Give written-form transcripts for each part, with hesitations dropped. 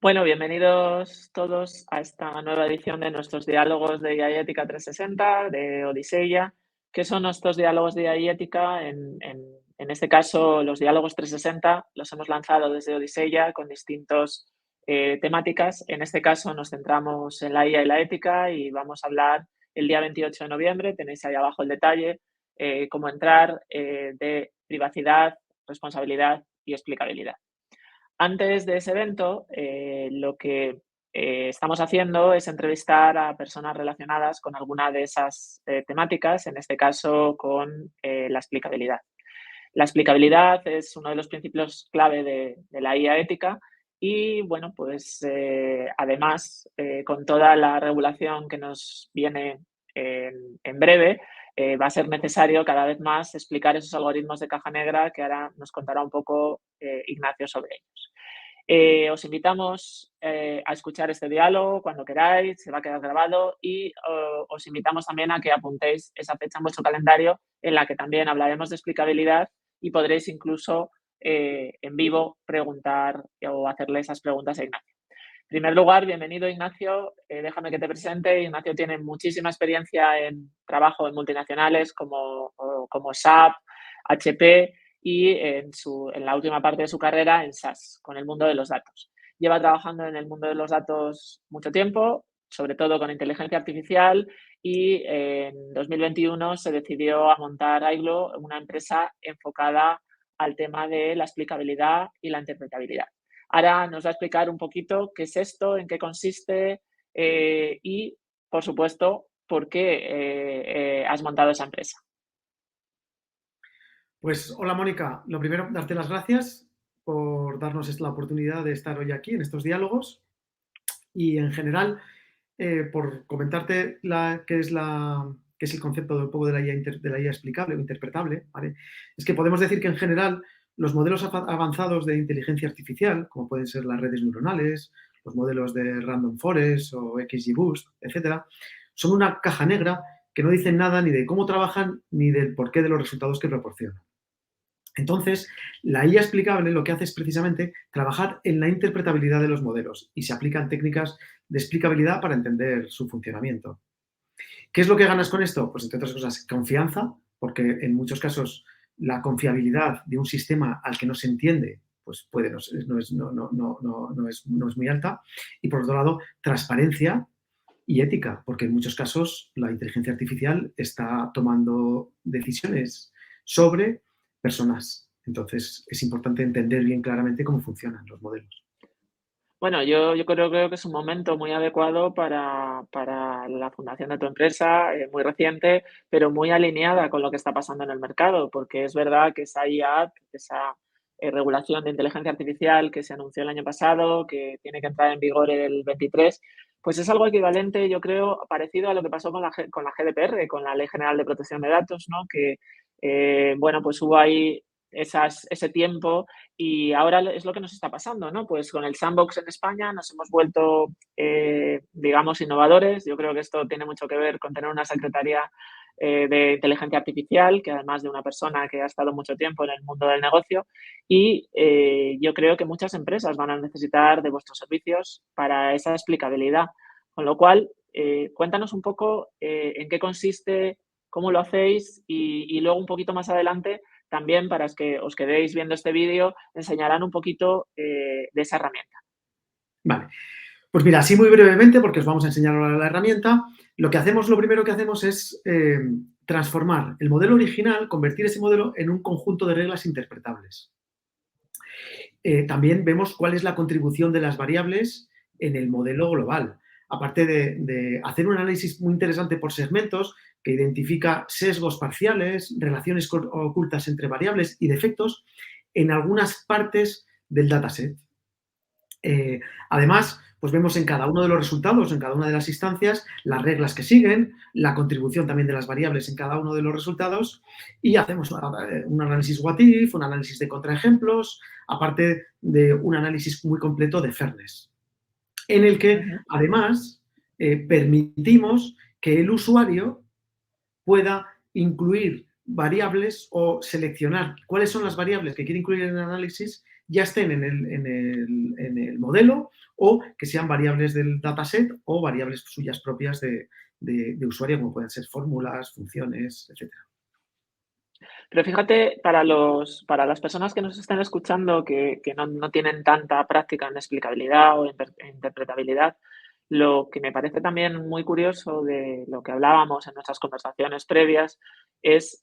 Bueno, bienvenidos todos a esta nueva edición de nuestros diálogos de IA y Ética 360 de Odiseya. ¿Qué son estos diálogos de IA y Ética? En este caso, los diálogos 360 los hemos lanzado desde Odiseya con distintas temáticas. En este caso nos centramos en la IA y la ética y vamos a hablar el día 28 de noviembre, tenéis ahí abajo el detalle, cómo entrar de privacidad, responsabilidad y explicabilidad. Antes de ese evento, lo que estamos haciendo es entrevistar a personas relacionadas con alguna de esas temáticas, en este caso con la explicabilidad. La explicabilidad es uno de los principios clave de la IA ética y, bueno, pues además, con toda la regulación que nos viene en breve, va a ser necesario cada vez más explicar esos algoritmos de caja negra que ahora nos contará un poco Ignacio sobre ellos. Os invitamos a escuchar este diálogo cuando queráis, se va a quedar grabado y os invitamos también a que apuntéis esa fecha en vuestro calendario en la que también hablaremos de explicabilidad y podréis incluso en vivo preguntar o hacerle esas preguntas a Ignacio. En primer lugar, bienvenido Ignacio, déjame que te presente. Ignacio tiene muchísima experiencia en trabajo en multinacionales como SAP, HP y en la última parte de su carrera en SaaS, con el mundo de los datos. Lleva trabajando en el mundo de los datos mucho tiempo, sobre todo con inteligencia artificial, y en 2021 se decidió a montar Aiglo, una empresa enfocada al tema de la explicabilidad y la interpretabilidad. Ahora nos va a explicar un poquito qué es esto, en qué consiste y, por supuesto, por qué has montado esa empresa. Pues hola Mónica, lo primero, darte las gracias por darnos la oportunidad de estar hoy aquí en estos diálogos y en general por comentarte qué es el concepto de un poco de la IA, de la IA explicable o interpretable. ¿Vale? Es que podemos decir que en general los modelos avanzados de inteligencia artificial, como pueden ser las redes neuronales, los modelos de Random Forest o XGBoost, etcétera, son una caja negra que no dicen nada ni de cómo trabajan ni del porqué de los resultados que proporcionan. Entonces, la IA explicable lo que hace es precisamente trabajar en la interpretabilidad de los modelos y se aplican técnicas de explicabilidad para entender su funcionamiento. ¿Qué es lo que ganas con esto? Pues entre otras cosas, confianza, porque en muchos casos la confiabilidad de un sistema al que no se entiende pues no es muy alta. Y por otro lado, transparencia y ética, porque en muchos casos la inteligencia artificial está tomando decisiones sobre personas. Entonces, es importante entender bien claramente cómo funcionan los modelos. Bueno, yo creo que es un momento muy adecuado para la fundación de tu empresa, muy reciente, pero muy alineada con lo que está pasando en el mercado, porque es verdad que esa IA, esa regulación de inteligencia artificial que se anunció el año pasado, que tiene que entrar en vigor el 23, pues es algo equivalente, yo creo, parecido a lo que pasó con con la GDPR, con la Ley General de Protección de Datos, ¿no? Que, bueno, pues hubo ahí ese tiempo y ahora es lo que nos está pasando, ¿no? Pues con el sandbox en España nos hemos vuelto, digamos, innovadores. Yo creo que esto tiene mucho que ver con tener una secretaría de inteligencia artificial, que además de una persona que ha estado mucho tiempo en el mundo del negocio. Y yo creo que muchas empresas van a necesitar de vuestros servicios para esa explicabilidad. Con lo cual, cuéntanos un poco en qué consiste, cómo lo hacéis y luego un poquito más adelante también para que os quedéis viendo este vídeo, enseñarán un poquito de esa herramienta. Vale. Pues mira, así muy brevemente, porque os vamos a enseñar ahora la herramienta, lo primero que hacemos es transformar el modelo original, convertir ese modelo en un conjunto de reglas interpretables. También vemos cuál es la contribución de las variables en el modelo global. Aparte de hacer un análisis muy interesante por segmentos que identifica sesgos parciales, relaciones ocultas entre variables y defectos en algunas partes del dataset. Además, pues vemos en cada uno de los resultados, en cada una de las instancias, las reglas que siguen, la contribución también de las variables en cada uno de los resultados y hacemos un análisis what if, un análisis de contraejemplos, aparte de un análisis muy completo de fairness, en el que además permitimos que el usuario pueda incluir variables o seleccionar cuáles son las variables que quiere incluir en el análisis ya estén en el modelo o que sean variables del dataset o variables suyas propias de usuario, como pueden ser fórmulas, funciones, etcétera. Pero fíjate, para las personas que nos están escuchando que no tienen tanta práctica en explicabilidad o interpretabilidad, lo que me parece también muy curioso de lo que hablábamos en nuestras conversaciones previas es,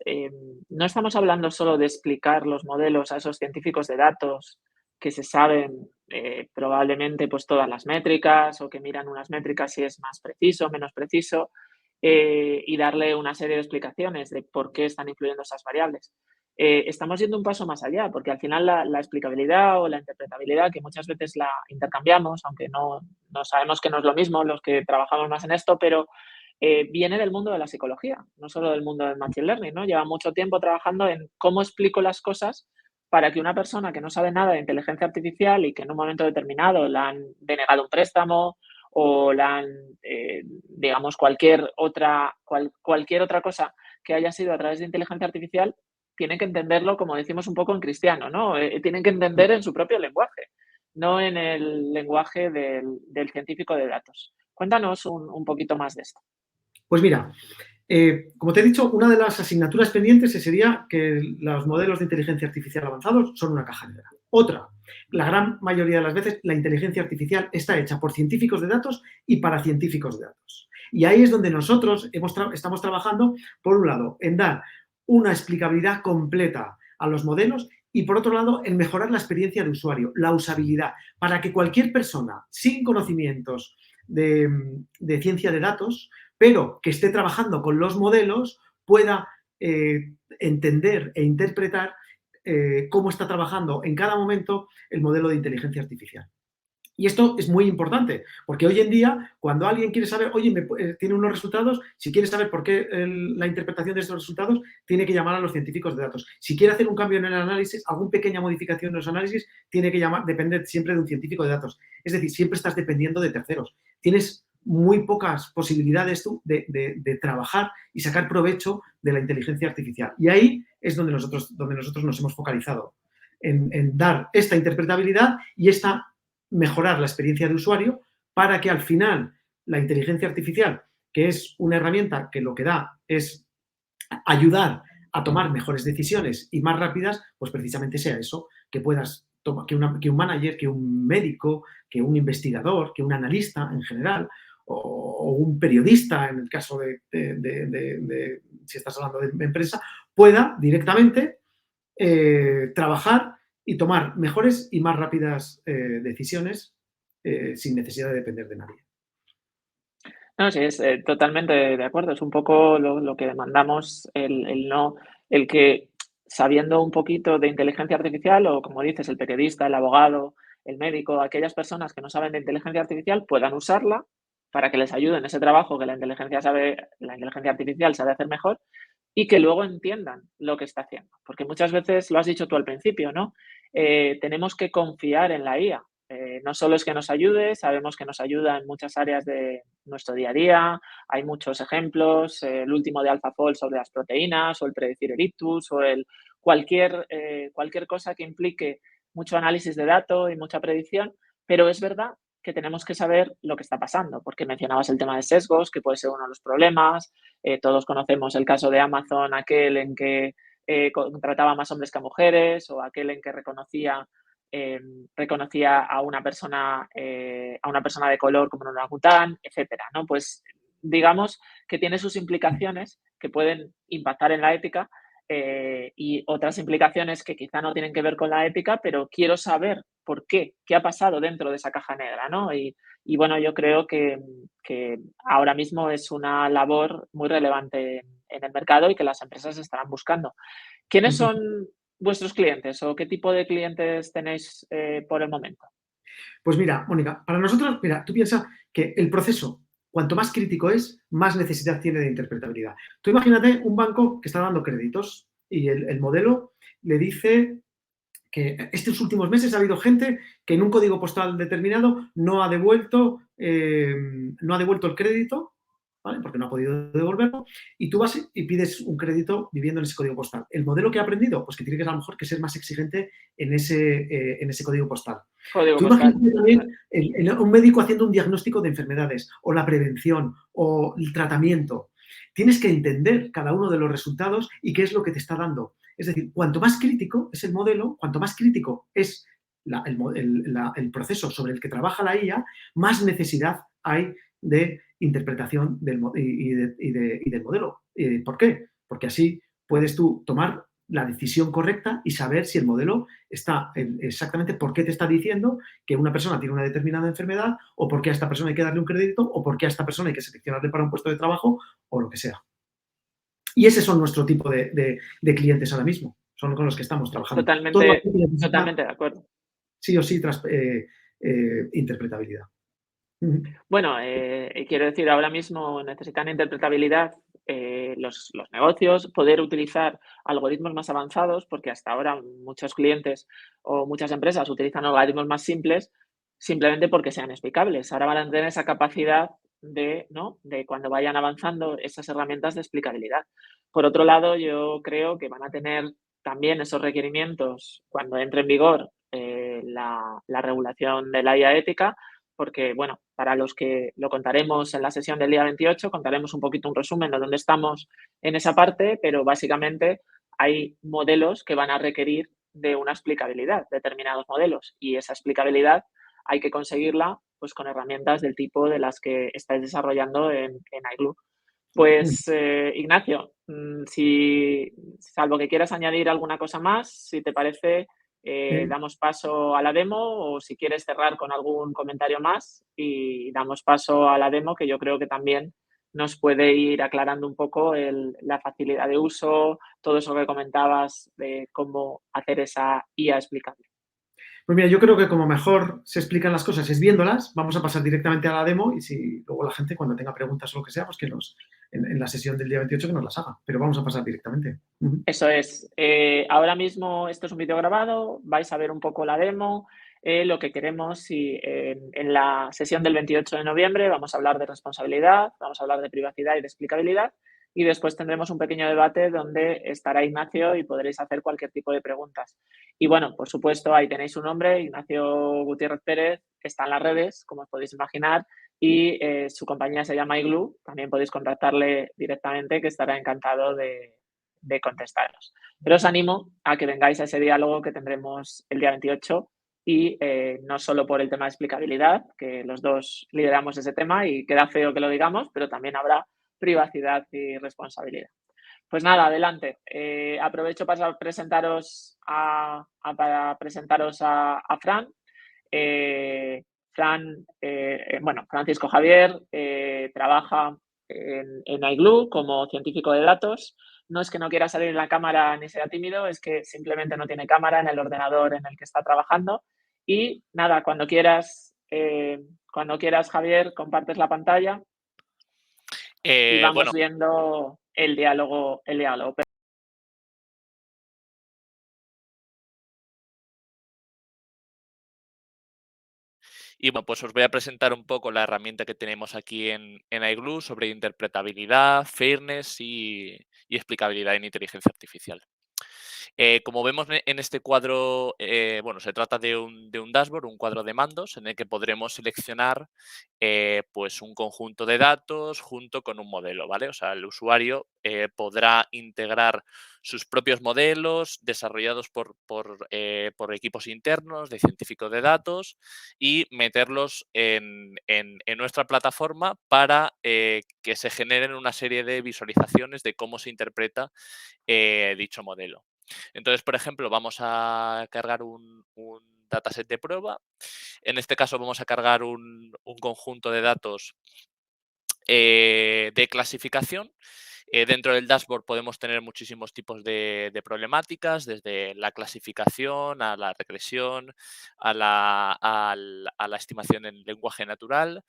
no estamos hablando solo de explicar los modelos a esos científicos de datos que se saben, probablemente, pues, todas las métricas o que miran unas métricas si es más preciso o menos preciso, y darle una serie de explicaciones de por qué están influyendo esas variables. Estamos yendo un paso más allá, porque al final la explicabilidad o la interpretabilidad, que muchas veces la intercambiamos, aunque no sabemos que no es lo mismo los que trabajamos más en esto, pero viene del mundo de la psicología, no solo del mundo del machine learning, ¿no? Lleva mucho tiempo trabajando en cómo explico las cosas para que una persona que no sabe nada de inteligencia artificial y que en un momento determinado le han denegado un préstamo o la han, digamos, cualquier otra cosa que haya sido a través de inteligencia artificial, tienen que entenderlo, como decimos un poco en cristiano, ¿no? Tienen que entender en su propio lenguaje, no en el lenguaje del científico de datos. Cuéntanos un poquito más de esto. Pues mira, como te he dicho, una de las asignaturas pendientes sería que los modelos de inteligencia artificial avanzados son una caja negra. Otra, la gran mayoría de las veces la inteligencia artificial está hecha por científicos de datos y para científicos de datos. Y ahí es donde nosotros estamos trabajando, por un lado, en dar una explicabilidad completa a los modelos y, por otro lado, en mejorar la experiencia de usuario, la usabilidad, para que cualquier persona sin conocimientos de ciencia de datos, pero que esté trabajando con los modelos, pueda entender e interpretar cómo está trabajando en cada momento el modelo de inteligencia artificial. Y esto es muy importante, porque hoy en día, cuando alguien quiere saber, oye, tiene unos resultados, si quiere saber por qué la interpretación de estos resultados, tiene que llamar a los científicos de datos. Si quiere hacer un cambio en el análisis, alguna pequeña modificación en los análisis, tiene que depender siempre de un científico de datos. Es decir, siempre estás dependiendo de terceros. Tienes muy pocas posibilidades tú de trabajar y sacar provecho de la inteligencia artificial. Y ahí es donde nosotros nos hemos focalizado, en dar esta interpretabilidad y mejorar la experiencia de usuario para que al final la inteligencia artificial, que es una herramienta que lo que da es ayudar a tomar mejores decisiones y más rápidas, pues precisamente sea eso, que puedas tomar, que un manager, que un médico, que un investigador, que un analista en general, o un periodista, en el caso si estás hablando de empresa, pueda directamente trabajar y tomar mejores y más rápidas decisiones sin necesidad de depender de nadie. No, sí, es totalmente de acuerdo. Es un poco lo que demandamos, el que sabiendo un poquito de inteligencia artificial, o como dices, el periodista, el abogado, el médico, aquellas personas que no saben de inteligencia artificial puedan usarla para que les ayude en ese trabajo que la inteligencia artificial sabe hacer mejor y que luego entiendan lo que está haciendo. Porque muchas veces, lo has dicho tú al principio, ¿no? Tenemos que confiar en la IA. No solo es que nos ayude, sabemos que nos ayuda en muchas áreas de nuestro día a día, hay muchos ejemplos, el último de AlphaFold sobre las proteínas, o el predecir el ictus, o cualquier cosa que implique mucho análisis de datos y mucha predicción, pero es verdad que tenemos que saber lo que está pasando, porque mencionabas el tema de sesgos, que puede ser uno de los problemas. Todos conocemos el caso de Amazon, aquel en que contrataba más hombres que a mujeres, o aquel en que reconocía a una persona de color como un orangután, etcétera, ¿no? Pues digamos que tiene sus implicaciones que pueden impactar en la ética, y otras implicaciones que quizá no tienen que ver con la ética, pero quiero saber por qué ha pasado dentro de esa caja negra, ¿no? Y bueno, yo creo que ahora mismo es una labor muy relevante en el mercado y que las empresas estarán buscando. ¿Quiénes son vuestros clientes o qué tipo de clientes tenéis por el momento? Pues mira, Mónica, para nosotros, mira, tú piensas que el proceso, cuanto más crítico es, más necesidad tiene de interpretabilidad. Tú imagínate un banco que está dando créditos y el modelo le dice que estos últimos meses ha habido gente que en un código postal determinado no ha devuelto el crédito ¿vale? Porque no ha podido devolverlo, y tú vas y pides un crédito viviendo en ese código postal. ¿El modelo que ha aprendido? Pues que tiene que a lo mejor que ser más exigente en ese código postal. Código Tú postal. imagínate también un médico haciendo un diagnóstico de enfermedades, o la prevención, o el tratamiento. Tienes que entender cada uno de los resultados y qué es lo que te está dando. Es decir, cuanto más crítico es el modelo, cuanto más crítico es el proceso sobre el que trabaja la IA, más necesidad hay de interpretación del modelo. ¿Por qué? Porque así puedes tú tomar la decisión correcta y saber si el modelo está exactamente por qué te está diciendo que una persona tiene una determinada enfermedad, o por qué a esta persona hay que darle un crédito, o por qué a esta persona hay que seleccionarle para un puesto de trabajo, o lo que sea. Y ese son nuestro tipo de clientes ahora mismo, son con los que estamos trabajando. Todo Totalmente, aquello que necesita totalmente de acuerdo. sí o sí interpretabilidad. Bueno, quiero decir, ahora mismo necesitan interpretabilidad los negocios, poder utilizar algoritmos más avanzados, porque hasta ahora muchos clientes o muchas empresas utilizan algoritmos más simples simplemente porque sean explicables. Ahora van a tener esa capacidad de, ¿no? De cuando vayan avanzando esas herramientas de explicabilidad. Por otro lado, yo creo que van a tener también esos requerimientos cuando entre en vigor la regulación de la IA ética, porque, bueno, para los que lo contaremos en la sesión del día 28, contaremos un poquito un resumen de dónde estamos en esa parte, pero básicamente hay modelos que van a requerir de una explicabilidad, determinados modelos, y esa explicabilidad hay que conseguirla pues con herramientas del tipo de las que estáis desarrollando en iGlue. Pues, Ignacio, si salvo que quieras añadir alguna cosa más, si te parece, Eh, damos paso a la demo, o si quieres cerrar con algún comentario más y damos paso a la demo, que yo creo que también nos puede ir aclarando un poco la facilidad de uso, todo eso que comentabas de cómo hacer esa IA explicable. Pues mira, yo creo que como mejor se explican las cosas es viéndolas. Vamos a pasar directamente a la demo, y si luego la gente, cuando tenga preguntas o lo que sea, pues que en la sesión del día 28 que nos las haga. Pero vamos a pasar directamente. Eso es. Ahora mismo esto es un vídeo grabado, vais a ver un poco la demo. Lo que queremos, y en la sesión del 28 de noviembre vamos a hablar de responsabilidad, vamos a hablar de privacidad y de explicabilidad, y después tendremos un pequeño debate donde estará Ignacio y podréis hacer cualquier tipo de preguntas. Y bueno, por supuesto, ahí tenéis su nombre, Ignacio Gutiérrez Pérez, está en las redes, como os podéis imaginar, y su compañía se llama iGlue. También podéis contactarle directamente, que estará encantado de contestaros. Pero os animo a que vengáis a ese diálogo que tendremos el día 28, y no solo por el tema de explicabilidad, que los dos lideramos ese tema y queda feo que lo digamos, pero también habrá privacidad y responsabilidad. Pues nada, adelante. Aprovecho para presentaros para presentaros a Fran. Bueno, Francisco Javier trabaja en iGlue como científico de datos. No es que no quiera salir en la cámara ni sea tímido, es que simplemente no tiene cámara en el ordenador en el que está trabajando. Y nada, cuando quieras, Javier, compartes la pantalla y vamos Bueno, viendo el diálogo, el diálogo. y bueno, pues os voy a presentar un poco la herramienta que tenemos aquí en iGlue sobre interpretabilidad, fairness y explicabilidad en inteligencia artificial. Como vemos en este cuadro, bueno, se trata de un dashboard, un cuadro de mandos en el que podremos seleccionar pues un conjunto de datos junto con un modelo, ¿vale? O sea, el usuario podrá integrar sus propios modelos desarrollados por equipos internos de científicos de datos y meterlos en nuestra plataforma para que se generen una serie de visualizaciones de cómo se interpreta dicho modelo. Entonces, por ejemplo, vamos a cargar un dataset de prueba. En este caso vamos a cargar un conjunto de datos de clasificación. Dentro del dashboard podemos tener muchísimos tipos de problemáticas, desde la clasificación a la regresión, a la estimación en lenguaje natural.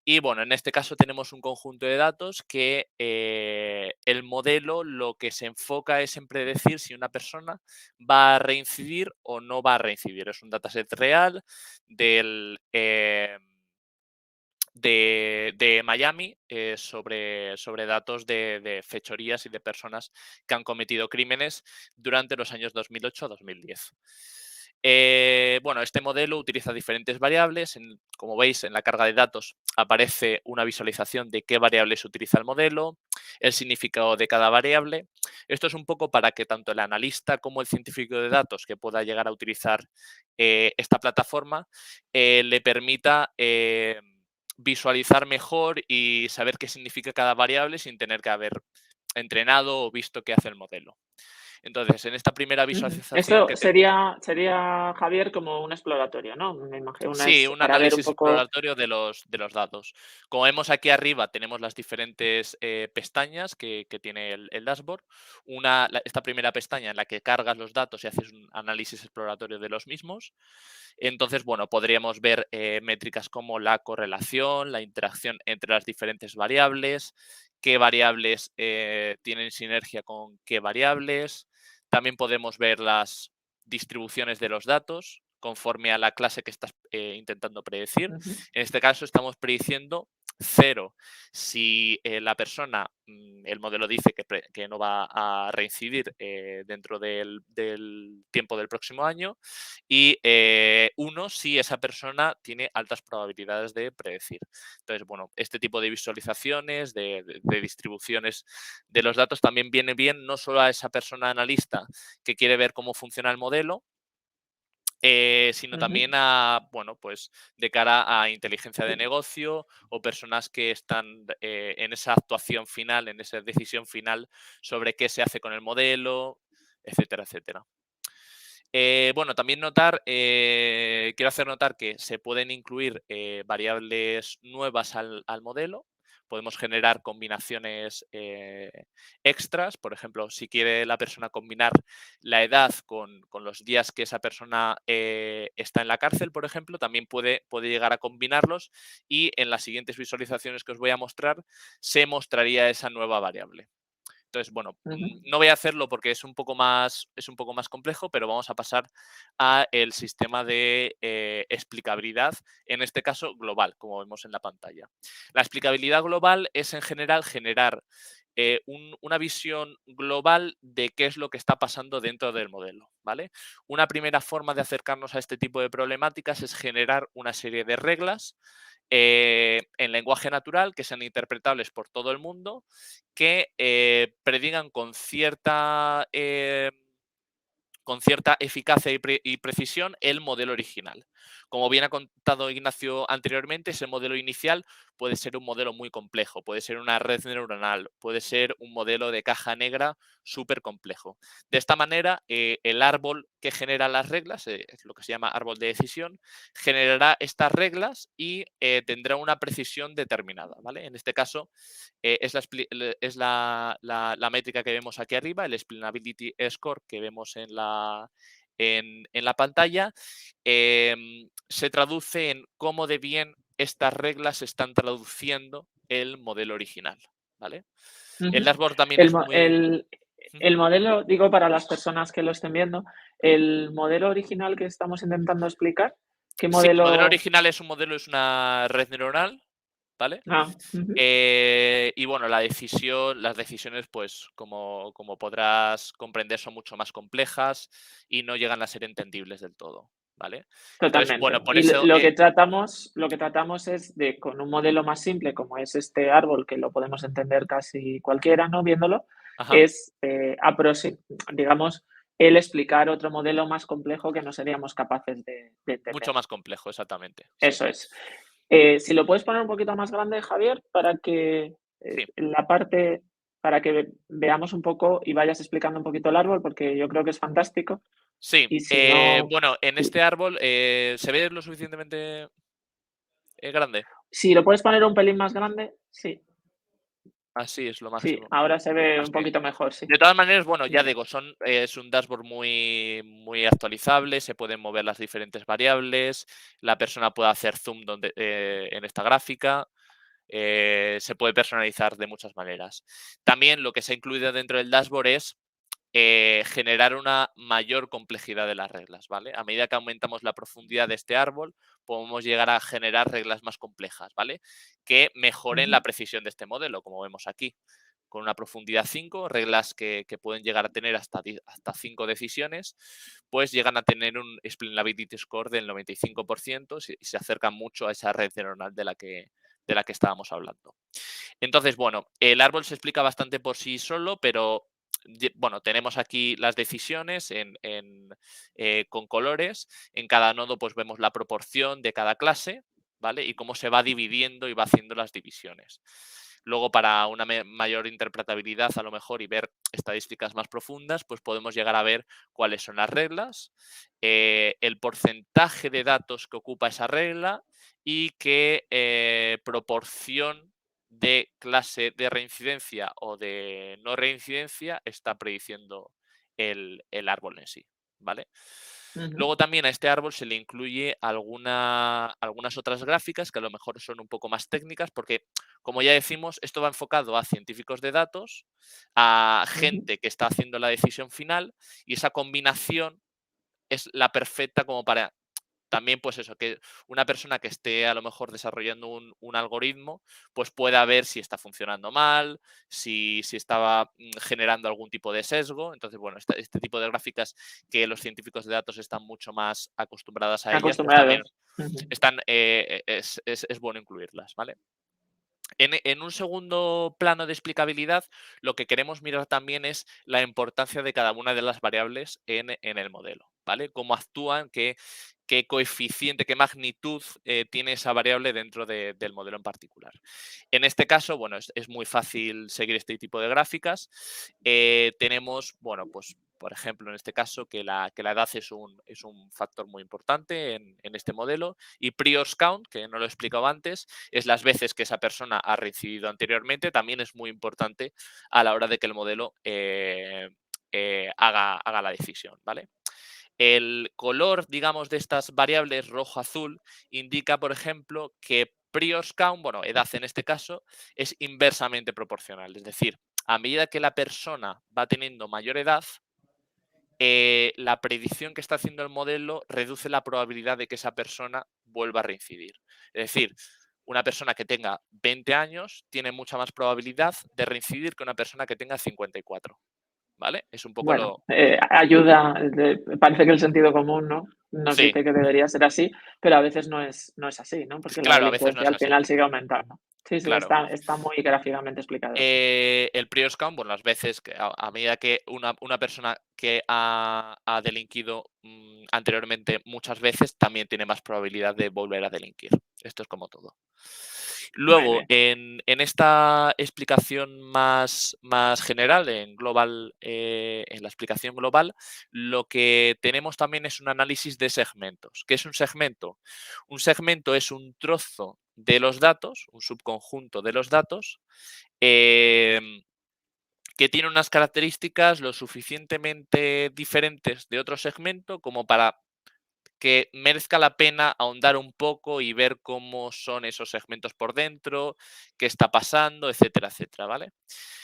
Y bueno, en este caso tenemos un conjunto de datos que el modelo lo que se enfoca es en predecir si una persona va a reincidir o no va a reincidir. Es un dataset real del, de Miami sobre datos de fechorías y de personas que han cometido crímenes durante los años 2008 a 2010. Bueno, este modelo utiliza diferentes variables. Como veis, en la carga de datos aparece una visualización de qué variables utiliza el modelo, el significado de cada variable. Esto es un poco para que tanto el analista como el científico de datos que pueda llegar a utilizar esta plataforma le permita visualizar mejor y saber qué significa cada variable sin tener que haber entrenado o visto qué hace el modelo. Entonces, en esta primera visualización Esto que tengo, sería, Javier, como un exploratorio, ¿no? Me imagino, sí, un para ver un análisis poco. exploratorio de los datos. Como vemos aquí arriba, tenemos las diferentes pestañas que tiene el dashboard. Esta primera pestaña en la que cargas los datos y haces un análisis exploratorio de los mismos. Entonces, bueno, podríamos ver métricas como la correlación, la interacción entre las diferentes variables, qué variables tienen sinergia con qué variables. También podemos ver las distribuciones de los datos conforme a la clase que estás intentando predecir. Ujú, En este caso estamos prediciendo 0 si la persona, el modelo dice que no va a reincidir dentro del tiempo del próximo año, y 1 si esa persona tiene altas probabilidades de predecir. Entonces, bueno, este tipo de visualizaciones, de distribuciones de los datos también viene bien no solo a esa persona analista que quiere ver cómo funciona el modelo, sino ujú. también a, bueno, pues de cara a inteligencia de negocio o personas que están en esa actuación final, en esa decisión final sobre qué se hace con el modelo, etcétera, etcétera. Bueno, también quiero hacer notar que se pueden incluir variables nuevas al modelo. Podemos generar combinaciones extras. Por ejemplo, si quiere la persona combinar la edad con los días que esa persona está en la cárcel, por ejemplo, también puede llegar a combinarlos, y en las siguientes visualizaciones que os voy a mostrar se mostraría esa nueva variable. Entonces, bueno, Ujú, no voy a hacerlo porque es un poco más complejo, pero vamos a pasar a el sistema de explicabilidad, en este caso global, como vemos en la pantalla. La explicabilidad global es en general generar una visión global de qué es lo que está pasando dentro del modelo, ¿vale? Una primera forma de acercarnos a este tipo de problemáticas es generar una serie de reglas en lenguaje natural que sean interpretables por todo el mundo, que predigan con cierta eficacia y precisión el modelo original. Como bien ha contado Ignacio anteriormente, ese modelo inicial puede ser un modelo muy complejo, puede ser una red neuronal, puede ser un modelo de caja negra súper complejo. De esta manera, el árbol que genera las reglas, es lo que se llama árbol de decisión, generará estas reglas y tendrá una precisión determinada, ¿vale? En este caso, es la métrica que vemos aquí arriba, el Explainability Score que vemos en la pantalla, se traduce en cómo de bien estas reglas están traduciendo el modelo original, ¿vale? El ujú. dashboard también El, es mo- muy... el, el modelo, digo para las personas que lo estén viendo, el modelo original que estamos intentando explicar, ¿qué Sí, el modelo modelo? original es una red neuronal, ¿vale? Ujú, Y bueno, las decisiones, pues como podrás comprender, son mucho más complejas y no llegan a ser entendibles del todo, ¿vale? Entonces, bueno, totalmente. por Y eso, lo que tratamos es de, con un modelo más simple, como es este árbol, que lo podemos entender casi cualquiera, ¿no? Viéndolo, ajá, es, digamos, el explicar otro modelo más complejo que no seríamos capaces de entender. mucho más complejo, exactamente, sí, Eso es. Si lo puedes poner un poquito más grande, Javier, para que sí. la parte, para que veamos un poco y vayas explicando un poquito el árbol, porque yo creo que es fantástico. Sí, Y si no, bueno, en sí. este árbol se ve lo suficientemente grande. Si lo puedes poner un pelín más grande, sí, Así es lo sí, máximo. ahora se ve un Así. poquito mejor, sí. De todas maneras, bueno, ya Ujú, digo, es un dashboard muy actualizable, se pueden mover las diferentes variables, la persona puede hacer zoom en esta gráfica, se puede personalizar de muchas maneras. También lo que se ha incluido dentro del dashboard es generar una mayor complejidad de las reglas, ¿vale? A medida que aumentamos la profundidad de este árbol, podemos llegar a generar reglas más complejas, ¿vale? Que mejoren la precisión de este modelo, como vemos aquí. Con una profundidad 5, reglas que pueden llegar a tener hasta 5 decisiones, pues llegan a tener un explainability score del 95% y se acercan mucho a esa red neuronal de la que estábamos hablando. Entonces, bueno, el árbol se explica bastante por sí solo, pero bueno, tenemos aquí las decisiones con colores. En cada nodo pues vemos la proporción de cada clase, ¿vale? Y cómo se va dividiendo y va haciendo las divisiones. Luego, para una mayor interpretabilidad a lo mejor y ver estadísticas más profundas, pues podemos llegar a ver cuáles son las reglas, el porcentaje de datos que ocupa esa regla y qué proporción de clase de reincidencia o de no reincidencia está prediciendo el árbol en sí, ¿vale? Luego también a este árbol se le incluye algunas otras gráficas que a lo mejor son un poco más técnicas porque, como ya decimos, esto va enfocado a científicos de datos, a gente que está haciendo la decisión final y esa combinación es la perfecta como para también, pues eso, que una persona que esté a lo mejor desarrollando un algoritmo, pues pueda ver si está funcionando mal, si estaba generando algún tipo de sesgo. Entonces, bueno, este tipo de gráficas que los científicos de datos están mucho más acostumbradas a ellas, pues también Acostumbrados. están, es bueno incluirlas, ¿vale? En un segundo plano de explicabilidad, lo que queremos mirar también es la importancia de cada una de las variables en el modelo, ¿vale? Cómo actúan, qué coeficiente, qué magnitud tiene esa variable dentro del modelo en particular. En este caso, bueno, es muy fácil seguir este tipo de gráficas. Tenemos, bueno, pues por ejemplo, en este caso, que la edad es un factor muy importante en este modelo. Y Priors Count, que no lo he explicado antes, es las veces que esa persona ha reincidido anteriormente. También es muy importante a la hora de que el modelo haga la decisión, ¿vale? El color, digamos, de estas variables rojo-azul indica, por ejemplo, que Priors Count, bueno, edad en este caso, es inversamente proporcional. Es decir, a medida que la persona va teniendo mayor edad, la predicción que está haciendo el modelo reduce la probabilidad de que esa persona vuelva a reincidir. Es decir, una persona que tenga 20 años tiene mucha más probabilidad de reincidir que una persona que tenga 54. ¿Vale? Es un poco Bueno, lo... ayuda, parece que el sentido común, ¿no? Nos Sí, dice que debería ser así, pero a veces no es así, ¿no? Porque la claro, a veces no delincuencia es al así. final sigue aumentando. Sí, sí, Claro. está muy gráficamente explicado eso. El Priors Count, bueno, las veces que a medida que una persona que ha delinquido anteriormente muchas veces también tiene más probabilidad de volver a delinquir. Esto es como todo. Muy Luego, bien. en esta explicación más general, en la explicación global, lo que tenemos también es un análisis de segmentos. ¿Qué es un segmento? Un segmento es un trozo de los datos, un subconjunto de los datos, em, que tiene unas características lo suficientemente diferentes de otro segmento como para que merezca la pena ahondar un poco y ver cómo son esos segmentos por dentro, qué está pasando, etcétera, etcétera, ¿vale?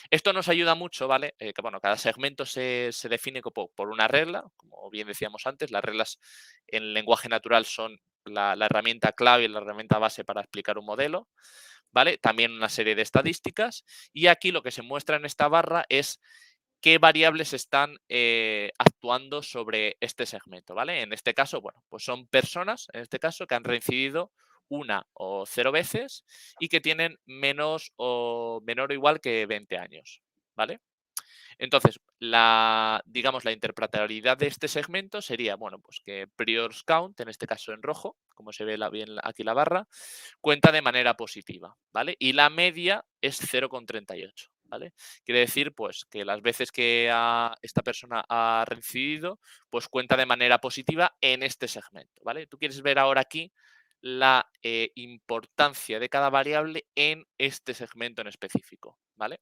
Esto nos ayuda mucho, ¿vale? Que bueno, cada segmento se define por una regla, como bien decíamos antes, las reglas en lenguaje natural son la herramienta clave y la herramienta base para explicar un modelo, ¿vale? También una serie de estadísticas y aquí lo que se muestra en esta barra es qué variables están actuando sobre este segmento, ¿vale? En este caso, bueno, pues son personas, en este caso, que han reincidido una o 0 veces y que tienen menos o menor o igual que 20 años, ¿vale? Entonces, digamos, la interpretabilidad de este segmento sería, bueno, pues que Priors Count, en este caso en rojo, como se ve bien aquí la barra, cuenta de manera positiva, ¿vale? Y la media es 0,38, ¿vale? Quiere decir, pues, que las veces que esta persona ha reincidido, pues cuenta de manera positiva en este segmento, ¿vale? Tú quieres ver ahora aquí la importancia de cada variable en este segmento en específico, ¿vale?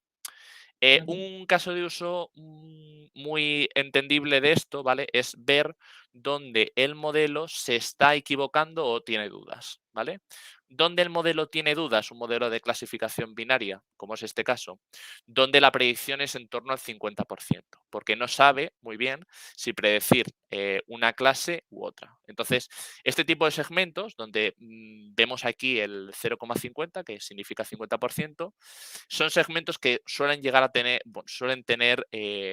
Un caso de uso muy entendible de esto, ¿vale? Es ver dónde el modelo se está equivocando o tiene dudas, ¿vale? Donde el modelo tiene dudas, un modelo de clasificación binaria, como es este caso, donde la predicción es en torno al 50%, porque no sabe muy bien si predecir una clase u otra. Entonces, este tipo de segmentos, donde vemos aquí el 0,50, que significa 50%, son segmentos que suelen llegar a tener, suelen tener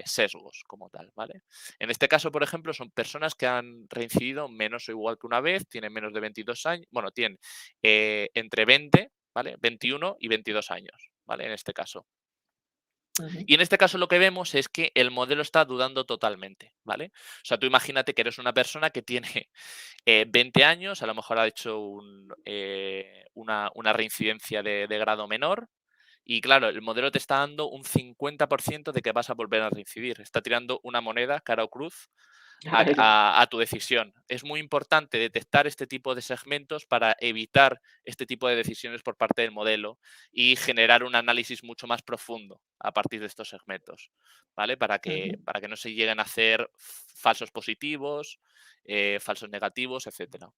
sesgos como tal, ¿vale? En este caso, por ejemplo, son personas que han reincidido menos o igual que una vez, tienen menos de 22 años, bueno, tienen entre 20, ¿vale? 21 y 22 años, ¿vale? En este caso. Ujú. Y en este caso lo que vemos es que el modelo está dudando totalmente, ¿vale? O sea, tú imagínate que eres una persona que tiene 20 años, a lo mejor ha hecho una reincidencia de grado menor, y claro, el modelo te está dando un 50% de que vas a volver a reincidir. Está tirando una moneda, cara o cruz, Ay, a tu decisión. Es muy importante detectar este tipo de segmentos para evitar este tipo de decisiones por parte del modelo y generar un análisis mucho más profundo a partir de estos segmentos, ¿vale? ujú. Para que no se lleguen a hacer falsos positivos, falsos negativos, etcétera.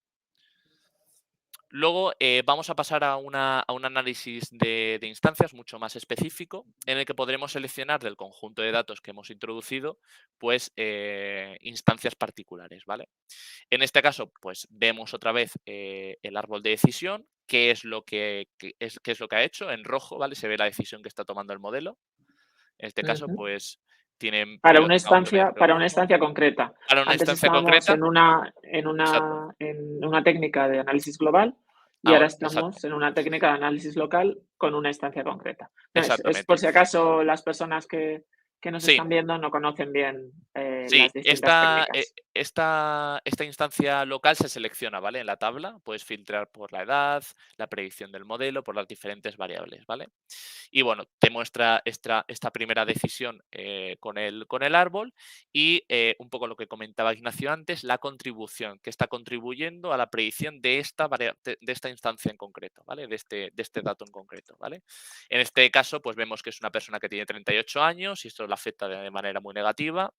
Luego vamos a pasar a un análisis de instancias mucho más específico, en el que podremos seleccionar del conjunto de datos que hemos introducido, pues instancias particulares, ¿vale? En este caso, pues vemos otra vez el árbol de decisión, qué es lo qué es lo que ha hecho en rojo, ¿vale? Se ve la decisión que está tomando el modelo. En este caso, Ujú. pues tienen prioridad obviamente Para uno una uno. instancia concreta. Para una Antes instancia estábamos concreta, exacto. en una técnica de análisis global y ahora Ahora, exacto, estamos en una técnica de análisis local con una instancia concreta. No, es por exactamente. si acaso las personas que nos Sí, están viendo no conocen bien sí, las distintas técnicas. esta instancia local se selecciona, ¿vale? En la tabla puedes filtrar por la edad, la predicción del modelo, por las diferentes variables, ¿vale? Y bueno, te muestra esta primera decisión con el árbol y un poco lo que comentaba Ignacio antes, la contribución que está contribuyendo a la predicción de de esta instancia en concreto, ¿vale? De este dato en concreto, ¿vale? En este caso, pues vemos que es una persona que tiene 38 años y esto le afecta de manera muy negativa,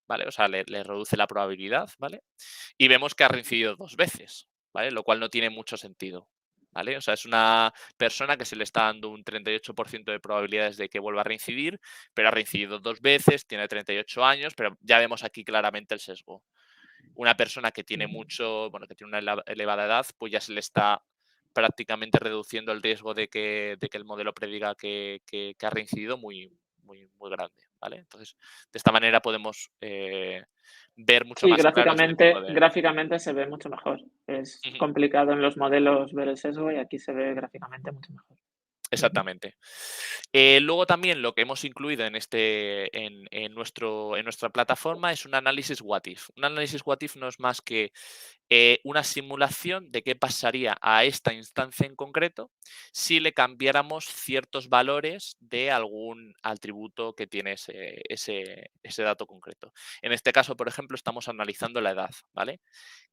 ¿vale? O sea, le reduce la probabilidad, ¿vale? Y vemos que ha reincidido 2 veces, ¿vale? Lo cual no tiene mucho sentido, ¿vale? O sea, es una persona que se le está dando un 38% de probabilidades de que vuelva a reincidir, pero ha reincidido 2 veces, tiene 38 años, pero ya vemos aquí claramente el sesgo. Una persona que tiene Ujú. mucho, bueno, que tiene una elevada edad, pues ya se le está prácticamente reduciendo el riesgo de que el modelo prediga que ha reincidido muy grande, ¿vale? Entonces, de esta manera podemos ver mucho Sí, más claro este tipo de... gráficamente se ve mucho mejor. Es Ujú. complicado en los modelos ver el sesgo y aquí se ve gráficamente mucho mejor. Ujú. Exactamente. Luego también lo que hemos incluido en nuestra plataforma es un análisis what if. Un análisis what if no es más que una simulación de qué pasaría a esta instancia en concreto si le cambiáramos ciertos valores de algún atributo que tiene ese dato concreto. En este caso, por ejemplo, estamos analizando la edad, ¿vale?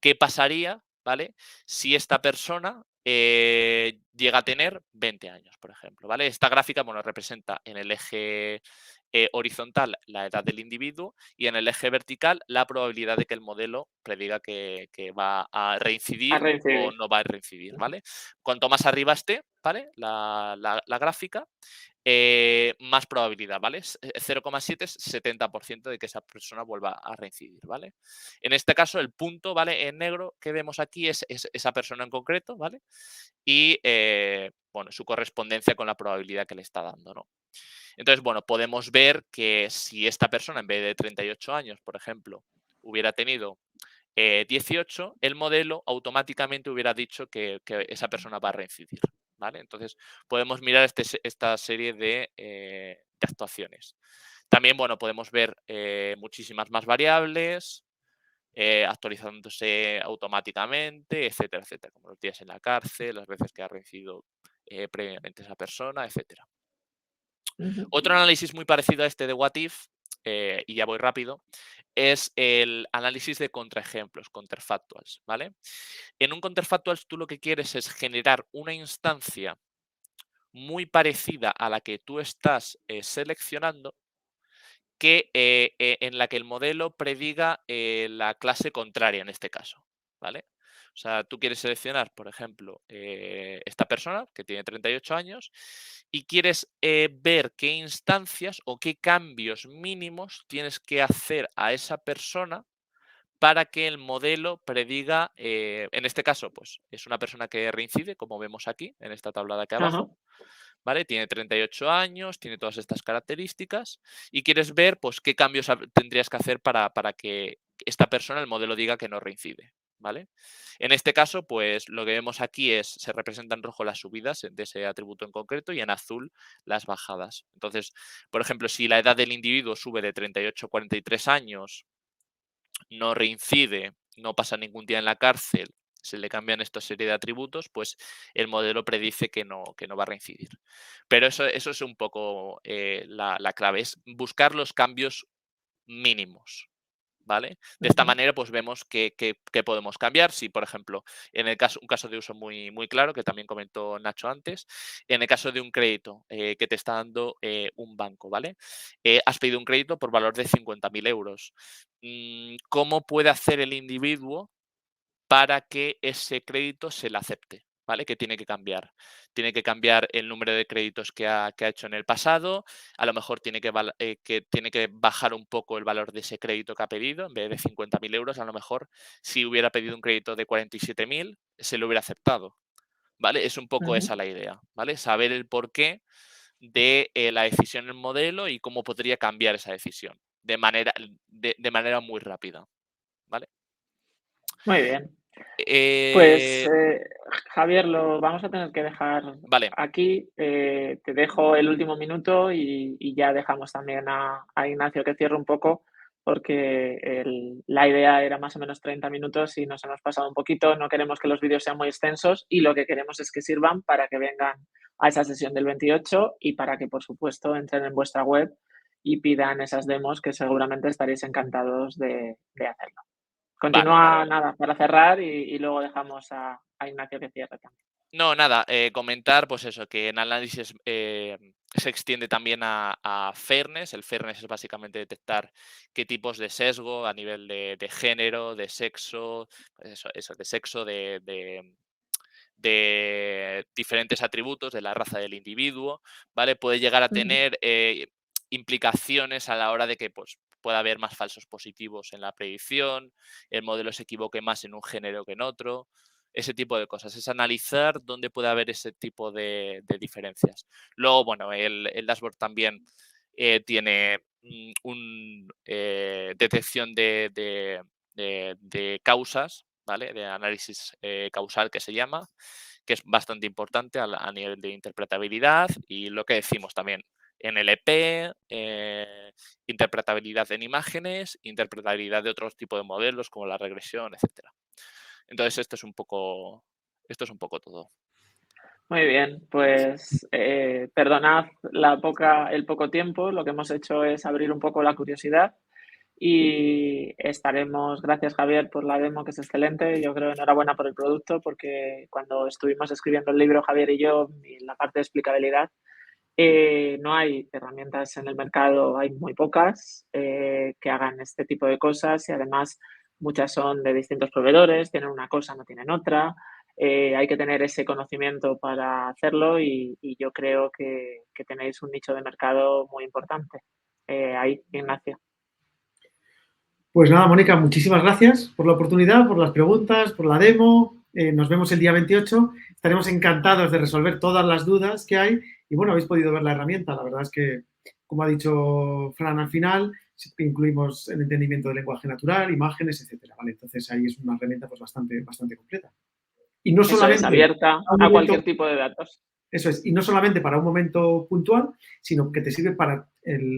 ¿Qué pasaría, ¿vale? Si esta persona llega a tener 20 años, por ejemplo, ¿vale? Esta gráfica, bueno, representa en el eje horizontal la edad del individuo y en el eje vertical la probabilidad de que el modelo prediga que va a A reincidir o reincidir. no va a reincidir, Ujú. ¿vale? Cuanto más arriba esté, ¿vale? La gráfica, más probabilidad, ¿vale? 0,7 es 70% de que esa persona vuelva a reincidir, ¿vale? En este caso, el punto, ¿vale? En negro que vemos aquí es esa persona en concreto, ¿vale? Y, bueno, su correspondencia con la probabilidad que le está dando, ¿no? Entonces, bueno, podemos ver que si esta persona en vez de 38 años, por ejemplo, hubiera tenido 18, el modelo automáticamente hubiera dicho que esa persona va a reincidir, ¿vale? Entonces, podemos mirar esta serie de actuaciones. También, bueno, podemos ver muchísimas más variables, actualizándose automáticamente, etcétera, etcétera, como los días en la cárcel, las veces que ha reincidido previamente esa persona, etcétera. Ujú. Otro análisis muy parecido a este de What If, y ya voy rápido, es el análisis de contraejemplos, counterfactuals, ¿vale? En un counterfactuals tú lo que quieres es generar una instancia muy parecida a la que tú estás seleccionando, en la que el modelo prediga la clase contraria en este caso, ¿vale? O sea, tú quieres seleccionar, por ejemplo, esta persona que tiene 38 años y quieres ver qué instancias o qué cambios mínimos tienes que hacer a esa persona para que el modelo prediga, en este caso, pues es una persona que reincide, como vemos aquí, en esta tabla de aquí Ajá. abajo, ¿vale? Tiene 38 años, tiene todas estas características y quieres ver, pues, qué cambios tendrías que hacer para que esta persona, el modelo, diga que no reincide, ¿vale? En este caso, pues, lo que vemos aquí se representa en rojo las subidas de ese atributo en concreto y en azul las bajadas. Entonces, por ejemplo, si la edad del individuo sube de 38 a 43 años, no reincide, no pasa ningún día en la cárcel, se le cambian esta serie de atributos, pues el modelo predice que no va a reincidir. Pero eso es un poco la clave, es buscar los cambios mínimos. ¿Vale? De esta Ujú. manera, pues vemos qué podemos cambiar. Si, por ejemplo, en el caso, un caso de uso muy claro, que también comentó Nacho antes, en el caso de un crédito que te está dando un banco, ¿vale? Has pedido un crédito por valor de 50.000 euros. ¿Cómo puede hacer el individuo para que ese crédito se le acepte? ¿Vale? ¿Qué tiene que cambiar? Tiene que cambiar el número de créditos que ha hecho en el pasado, a lo mejor tiene que bajar un poco el valor de ese crédito que ha pedido, en vez de 50.000 euros, a lo mejor si hubiera pedido un crédito de 47.000, se lo hubiera aceptado, ¿vale? Es un poco Ujú. esa la idea, ¿vale? Saber el porqué de la decisión del modelo y cómo podría cambiar esa decisión de manera muy rápida, ¿vale? Muy bien. Pues, Eh, Javier, lo vamos a tener que dejar vale, aquí. Te dejo el último minuto y ya dejamos también a Ignacio que cierre un poco, porque la idea era más o menos 30 minutos y nos hemos pasado un poquito. No queremos que los vídeos sean muy extensos y lo que queremos es que sirvan para que vengan a esa sesión del 28 y para que, por supuesto, entren en vuestra web y pidan esas demos que seguramente estaréis encantados de hacerlo. vale, Continúa, vale. nada, para cerrar y luego dejamos a Ignacio que cierre también. No, nada, comentar, pues eso, que en análisis se extiende también a fairness. El fairness es básicamente detectar qué tipos de sesgo a nivel de género, de sexo, pues eso, de sexo, de diferentes atributos de la raza del individuo, ¿vale? Puede llegar a Ujú. tener implicaciones a la hora de que pues, pueda haber más falsos positivos en la predicción, el modelo se equivoque más en un género que en otro, ese tipo de cosas. Es analizar dónde puede haber ese tipo de diferencias. Luego, bueno, el dashboard también tiene un detección de causas, ¿vale? De análisis causal que se llama, que es bastante importante a nivel de interpretabilidad y lo que decimos también, NLP, interpretabilidad en imágenes, interpretabilidad de otros tipos de modelos como la regresión, etcétera. Entonces, esto es un poco todo. Muy bien, pues perdonad el poco tiempo. Lo que hemos hecho es abrir un poco la curiosidad y estaremos, gracias Javier por la demo, que es excelente. Yo creo enhorabuena por el producto, porque cuando estuvimos escribiendo el libro, Javier y yo, en la parte de explicabilidad, no hay herramientas en el mercado, hay muy pocas que hagan este tipo de cosas y además muchas son de distintos proveedores, tienen una cosa, no tienen otra. Hay que tener ese conocimiento para hacerlo y yo creo que tenéis un nicho de mercado muy importante. Ahí, Ignacio. Pues nada, Mónica, muchísimas gracias por la oportunidad, por las preguntas, por la demo. Nos vemos el día 28. Estaremos encantados de resolver todas las dudas que hay. Y bueno, habéis podido ver la herramienta. La verdad es que, como ha dicho Fran al final, incluimos el entendimiento del lenguaje natural, imágenes, etcétera. ¿Vale? Entonces ahí es una herramienta pues, bastante completa. Y no Eso es, solamente abierta a un a momento, cualquier tipo de datos. eso es, y no solamente para un momento puntual, sino que te sirve para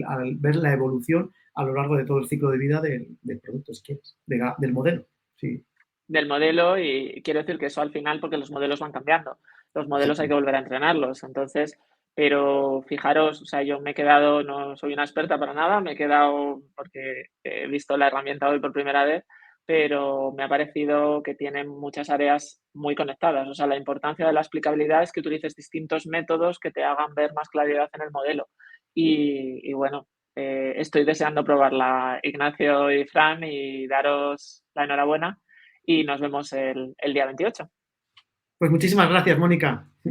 al ver la evolución a lo largo de todo el ciclo de vida del producto, si quieres, del modelo. Sí, Del modelo y quiero decir que eso al final, porque los modelos van cambiando. Los modelos hay que exactamente. volver a entrenarlos. Entonces, pero fijaros, o sea, yo me he quedado, no soy una experta para nada, me he quedado porque he visto la herramienta hoy por primera vez, pero me ha parecido que tiene muchas áreas muy conectadas. O sea, la importancia de la explicabilidad es que utilices distintos métodos que te hagan ver más claridad en el modelo. Y bueno, estoy deseando probarla, Ignacio y Fran, y daros la enhorabuena y nos vemos el día 28. Pues muchísimas gracias, Mónica.